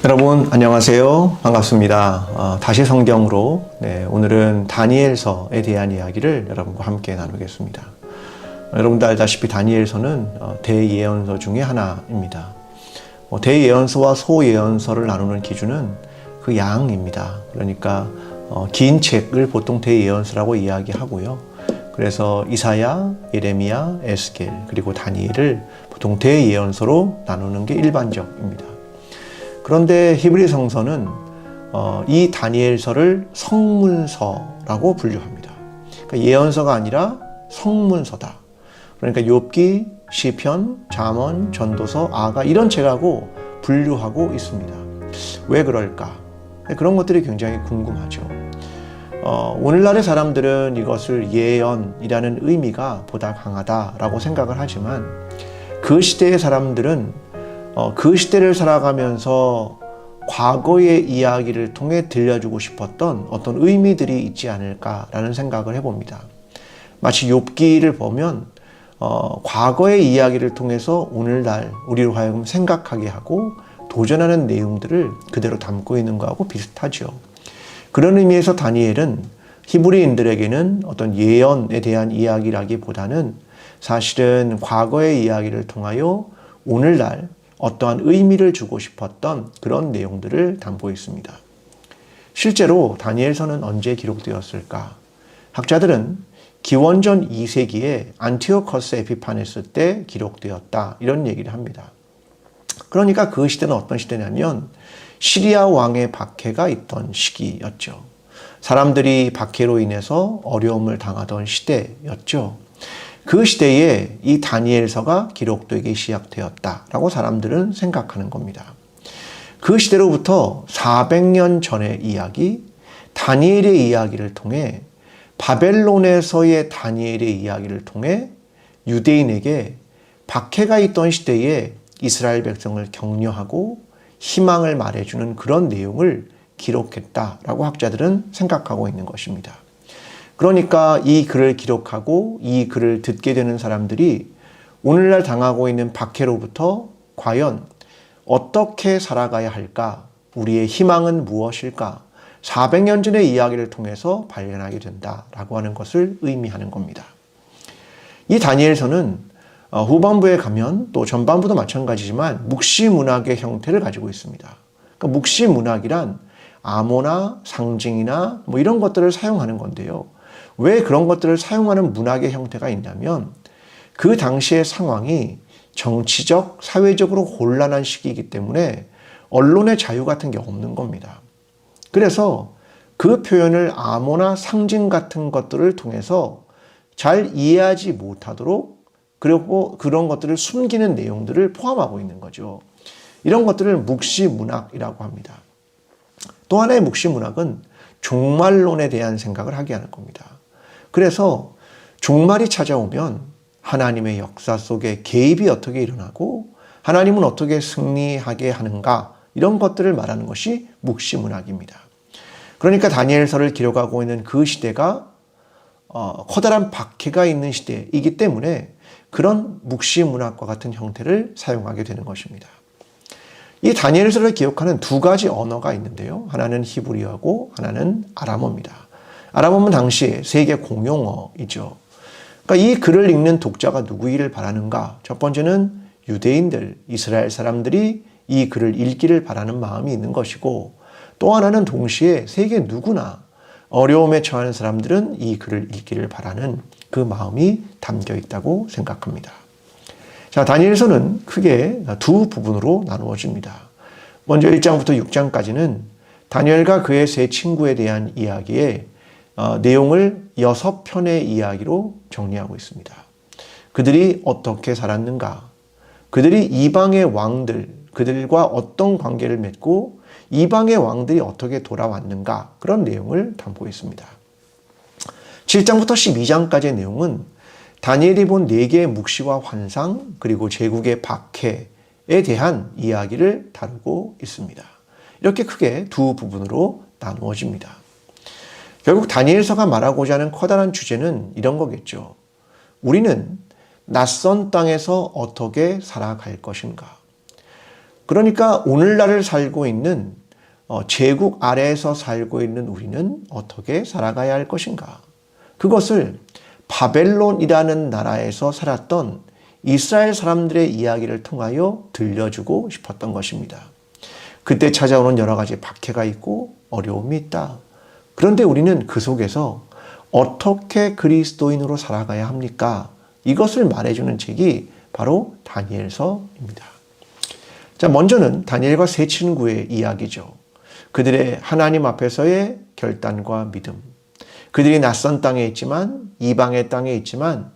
여러분 안녕하세요. 반갑습니다. 다시 성경으로 오늘은 다니엘서에 대한 이야기를 여러분과 함께 나누겠습니다. 여러분도 알다시피 다니엘서는 대예언서 중에 하나입니다. 대예언서와 소예언서를 나누는 기준은 그 양입니다. 그러니까 긴 책을 보통 대예언서라고 이야기하고요. 그래서 이사야, 예레미야, 에스겔 그리고 다니엘을 보통 대예언서로 나누는 게 일반적입니다. 그런데 히브리 성서는 이 다니엘서를 성문서라고 분류합니다. 그러니까 예언서가 아니라 성문서다. 그러니까 욥기, 시편, 잠언, 전도서, 아가 이런 책하고 분류하고 있습니다. 왜 그럴까? 그런 것들이 굉장히 궁금하죠. 오늘날의 사람들은 이것을 예언이라는 의미가 보다 강하다라고 생각을 하지만 그 시대의 사람들은 그 시대를 살아가면서 과거의 이야기를 통해 들려주고 싶었던 어떤 의미들이 있지 않을까라는 생각을 해봅니다. 마치 욥기를 보면 과거의 이야기를 통해서 오늘날 우리로 하여금 생각하게 하고 도전하는 내용들을 그대로 담고 있는 것하고 비슷하죠. 그런 의미에서 다니엘은 히브리인들에게는 어떤 예언에 대한 이야기라기보다는 사실은 과거의 이야기를 통하여 오늘날 어떠한 의미를 주고 싶었던 그런 내용들을 담고 있습니다. 실제로 다니엘서는 언제 기록되었을까? 학자들은 기원전 2세기에 안티오커스 에피파네스 때 기록되었다 이런 얘기를 합니다. 그러니까 그 시대는 어떤 시대냐면 시리아 왕의 박해가 있던 시기였죠. 사람들이 박해로 인해서 어려움을 당하던 시대였죠. 그 시대에 이 다니엘서가 기록되기 시작되었다라고 사람들은 생각하는 겁니다. 그 시대로부터 400년 전의 이야기, 다니엘의 이야기를 통해 바벨론에서의 다니엘의 이야기를 통해 유대인에게 박해가 있던 시대에 이스라엘 백성을 격려하고 희망을 말해주는 그런 내용을 기록했다라고 학자들은 생각하고 있는 것입니다. 그러니까 이 글을 기록하고 이 글을 듣게 되는 사람들이 오늘날 당하고 있는 박해로부터 과연 어떻게 살아가야 할까? 우리의 희망은 무엇일까? 400년 전의 이야기를 통해서 발견하게 된다라고 하는 것을 의미하는 겁니다. 이 다니엘서는 후반부에 가면 또 전반부도 마찬가지지만 묵시문학의 형태를 가지고 있습니다. 그러니까 묵시문학이란 암호나 상징이나 뭐 이런 것들을 사용하는 건데요. 왜 그런 것들을 사용하는 문학의 형태가 있냐면 그 당시의 상황이 정치적, 사회적으로 곤란한 시기이기 때문에 언론의 자유 같은 게 없는 겁니다. 그래서 그 표현을 암호나 상징 같은 것들을 통해서 잘 이해하지 못하도록 그리고 그런 것들을 숨기는 내용들을 포함하고 있는 거죠. 이런 것들을 묵시문학이라고 합니다. 또 하나의 묵시문학은 종말론에 대한 생각을 하게 하는 겁니다. 그래서 종말이 찾아오면 하나님의 역사 속에 개입이 어떻게 일어나고 하나님은 어떻게 승리하게 하는가 이런 것들을 말하는 것이 묵시문학입니다. 그러니까 다니엘서를 기록하고 있는 그 시대가 커다란 박해가 있는 시대이기 때문에 그런 묵시문학과 같은 형태를 사용하게 되는 것입니다. 이 다니엘서를 기억하는 두 가지 언어가 있는데요. 하나는 히브리어고 하나는 아람어입니다. 아람어는 당시 세계 공용어이죠. 그러니까 이 글을 읽는 독자가 누구이길 바라는가? 첫 번째는 유대인들, 이스라엘 사람들이 이 글을 읽기를 바라는 마음이 있는 것이고 또 하나는 동시에 세계 누구나 어려움에 처하는 사람들은 이 글을 읽기를 바라는 그 마음이 담겨 있다고 생각합니다. 자, 다니엘서는 크게 두 부분으로 나누어집니다. 먼저 1장부터 6장까지는 다니엘과 그의 세 친구에 대한 이야기에 내용을 6편의 이야기로 정리하고 있습니다. 그들이 어떻게 살았는가? 그들이 이방의 왕들, 그들과 어떤 관계를 맺고 이방의 왕들이 어떻게 돌아왔는가? 그런 내용을 담고 있습니다. 7장부터 12장까지의 내용은 다니엘이 본 4개의 묵시와 환상 그리고 제국의 박해에 대한 이야기를 다루고 있습니다. 이렇게 크게 두 부분으로 나누어집니다. 결국 다니엘서가 말하고자 하는 커다란 주제는 이런 거겠죠. 우리는 낯선 땅에서 어떻게 살아갈 것인가? 그러니까 오늘날을 살고 있는 제국 아래에서 살고 있는 우리는 어떻게 살아가야 할 것인가? 그것을 바벨론이라는 나라에서 살았던 이스라엘 사람들의 이야기를 통하여 들려주고 싶었던 것입니다. 그때 찾아오는 여러 가지 박해가 있고 어려움이 있다. 그런데 우리는 그 속에서 어떻게 그리스도인으로 살아가야 합니까? 이것을 말해주는 책이 바로 다니엘서입니다. 자, 먼저는 다니엘과 세 친구의 이야기죠. 그들의 하나님 앞에서의 결단과 믿음. 그들이 낯선 땅에 있지만, 이방의 땅에 있지만,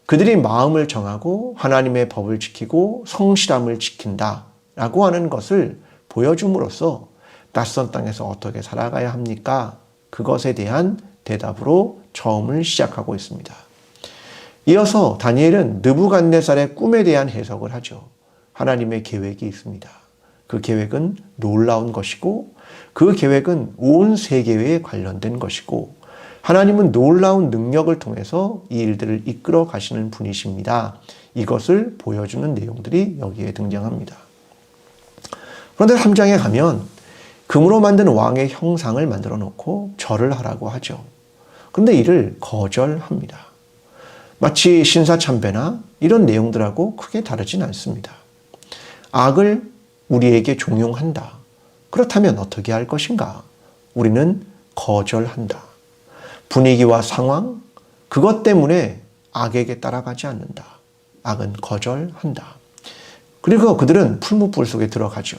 그들이 마음을 정하고 하나님의 법을 지키고 성실함을 지킨다 라고 하는 것을 보여줌으로써 낯선 땅에서 어떻게 살아가야 합니까? 그것에 대한 대답으로 처음을 시작하고 있습니다. 이어서 다니엘은 느부갓네살의 꿈에 대한 해석을 하죠. 하나님의 계획이 있습니다. 그 계획은 놀라운 것이고 그 계획은 온 세계에 관련된 것이고 하나님은 놀라운 능력을 통해서 이 일들을 이끌어 가시는 분이십니다. 이것을 보여주는 내용들이 여기에 등장합니다. 그런데 3장에 가면 금으로 만든 왕의 형상을 만들어 놓고 절을 하라고 하죠. 그런데 이를 거절합니다. 마치 신사참배나 이런 내용들하고 크게 다르진 않습니다. 악을 우리에게 종용한다. 그렇다면 어떻게 할 것인가? 우리는 거절한다. 분위기와 상황, 그것 때문에 악에게 따라가지 않는다. 악은 거절한다. 그리고 그들은 풀무불 속에 들어가죠.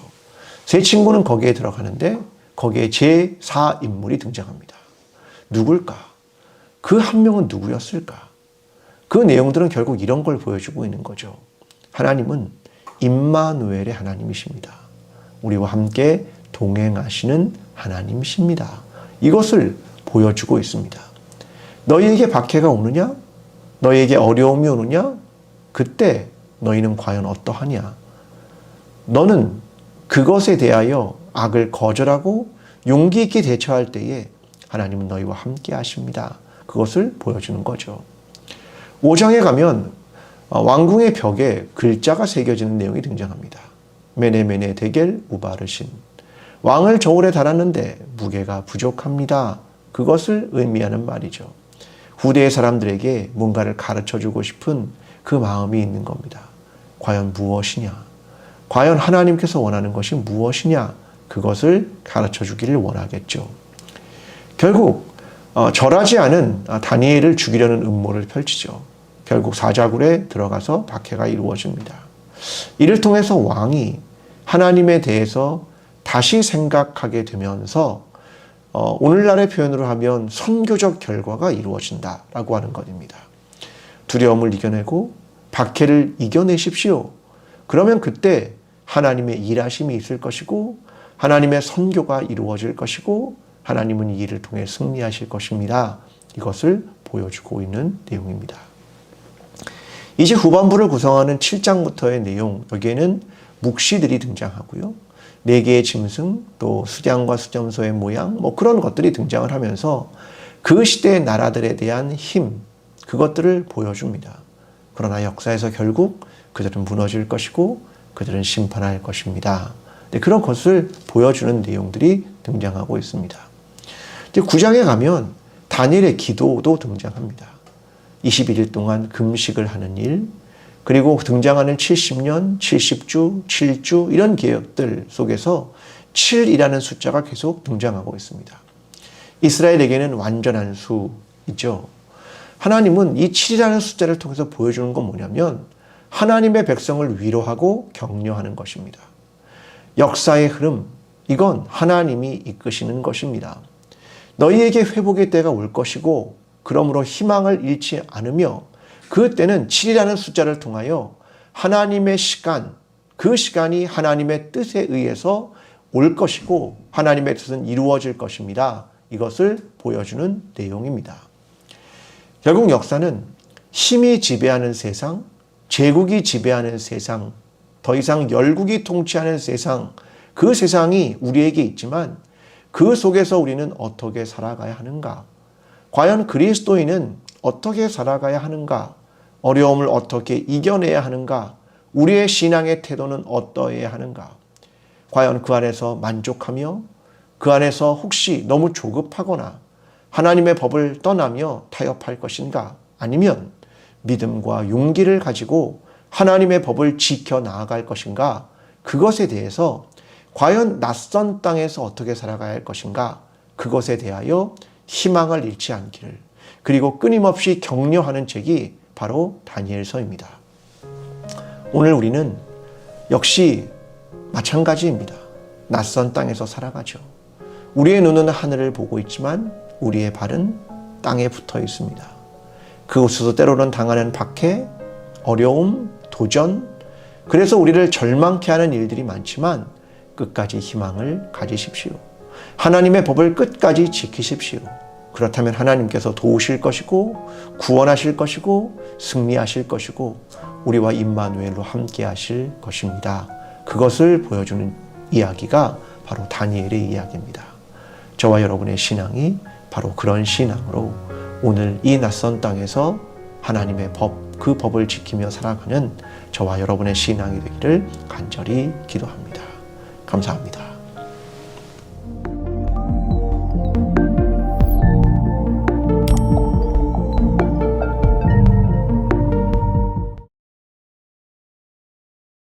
세 친구는 거기에 들어가는데 거기에 제4인물이 등장합니다. 누굴까? 그 한 명은 누구였을까? 그 내용들은 결국 이런 걸 보여주고 있는 거죠. 하나님은 임마누엘의 하나님이십니다. 우리와 함께 동행하시는 하나님이십니다. 이것을 보여주고 있습니다. 너희에게 박해가 오느냐? 너희에게 어려움이 오느냐? 그때 너희는 과연 어떠하냐? 너는 그것에 대하여 악을 거절하고 용기 있게 대처할 때에 하나님은 너희와 함께 하십니다. 그것을 보여주는 거죠. 5장에 가면 왕궁의 벽에 글자가 새겨지는 내용이 등장합니다. 메네메네 데겔 우바르신. 왕을 저울에 달았는데 무게가 부족합니다. 그것을 의미하는 말이죠. 후대의 사람들에게 뭔가를 가르쳐주고 싶은 그 마음이 있는 겁니다. 과연 무엇이냐? 과연 하나님께서 원하는 것이 무엇이냐? 그것을 가르쳐주기를 원하겠죠. 결국 절하지 않은 다니엘을 죽이려는 음모를 펼치죠. 결국 사자굴에 들어가서 박해가 이루어집니다. 이를 통해서 왕이 하나님에 대해서 다시 생각하게 되면서 오늘날의 표현으로 하면 선교적 결과가 이루어진다라고 하는 것입니다. 두려움을 이겨내고 박해를 이겨내십시오. 그러면 그때 하나님의 일하심이 있을 것이고 하나님의 선교가 이루어질 것이고 하나님은 이 일을 통해 승리하실 것입니다. 이것을 보여주고 있는 내용입니다. 이제 후반부를 구성하는 7장부터의 내용, 여기에는 묵시들이 등장하고요. 4개의 짐승, 또 수장과 수점소의 모양, 그런 것들이 등장을 하면서 그 시대의 나라들에 대한 힘, 그것들을 보여줍니다. 그러나 역사에서 결국 그들은 무너질 것이고 그들은 심판할 것입니다. 그런 것을 보여주는 내용들이 등장하고 있습니다. 9장에 가면 다니엘의 기도도 등장합니다. 21일 동안 금식을 하는 일, 그리고 등장하는 70년, 70주, 7주 이런 계획들 속에서 7이라는 숫자가 계속 등장하고 있습니다. 이스라엘에게는 완전한 수이죠. 하나님은 이 7이라는 숫자를 통해서 보여주는 건 뭐냐면 하나님의 백성을 위로하고 격려하는 것입니다. 역사의 흐름, 이건 하나님이 이끄시는 것입니다. 너희에게 회복의 때가 올 것이고 그러므로 희망을 잃지 않으며 그 때는 7이라는 숫자를 통하여 하나님의 시간, 그 시간이 하나님의 뜻에 의해서 올 것이고 하나님의 뜻은 이루어질 것입니다. 이것을 보여주는 내용입니다. 결국 역사는 힘이 지배하는 세상, 제국이 지배하는 세상, 더 이상 열국이 통치하는 세상, 그 세상이 우리에게 있지만 그 속에서 우리는 어떻게 살아가야 하는가? 과연 그리스도인은 어떻게 살아가야 하는가? 어려움을 어떻게 이겨내야 하는가? 우리의 신앙의 태도는 어떠해야 하는가? 과연 그 안에서 만족하며 그 안에서 혹시 너무 조급하거나 하나님의 법을 떠나며 타협할 것인가? 아니면 믿음과 용기를 가지고 하나님의 법을 지켜 나아갈 것인가? 그것에 대해서 과연 낯선 땅에서 어떻게 살아가야 할 것인가? 그것에 대하여 희망을 잃지 않기를, 그리고 끊임없이 격려하는 책이 바로 다니엘서입니다. 오늘 우리는 역시 마찬가지입니다. 낯선 땅에서 살아가죠. 우리의 눈은 하늘을 보고 있지만 우리의 발은 땅에 붙어 있습니다. 그곳에서 때로는 당하는 박해, 어려움, 도전, 그래서 우리를 절망케 하는 일들이 많지만 끝까지 희망을 가지십시오. 하나님의 법을 끝까지 지키십시오. 그렇다면 하나님께서 도우실 것이고 구원하실 것이고 승리하실 것이고 우리와 임마누엘로 함께 하실 것입니다. 그것을 보여주는 이야기가 바로 다니엘의 이야기입니다. 저와 여러분의 신앙이 바로 그런 신앙으로 오늘 이 낯선 땅에서 하나님의 법, 그 법을 지키며 살아가는 저와 여러분의 신앙이 되기를 간절히 기도합니다. 감사합니다.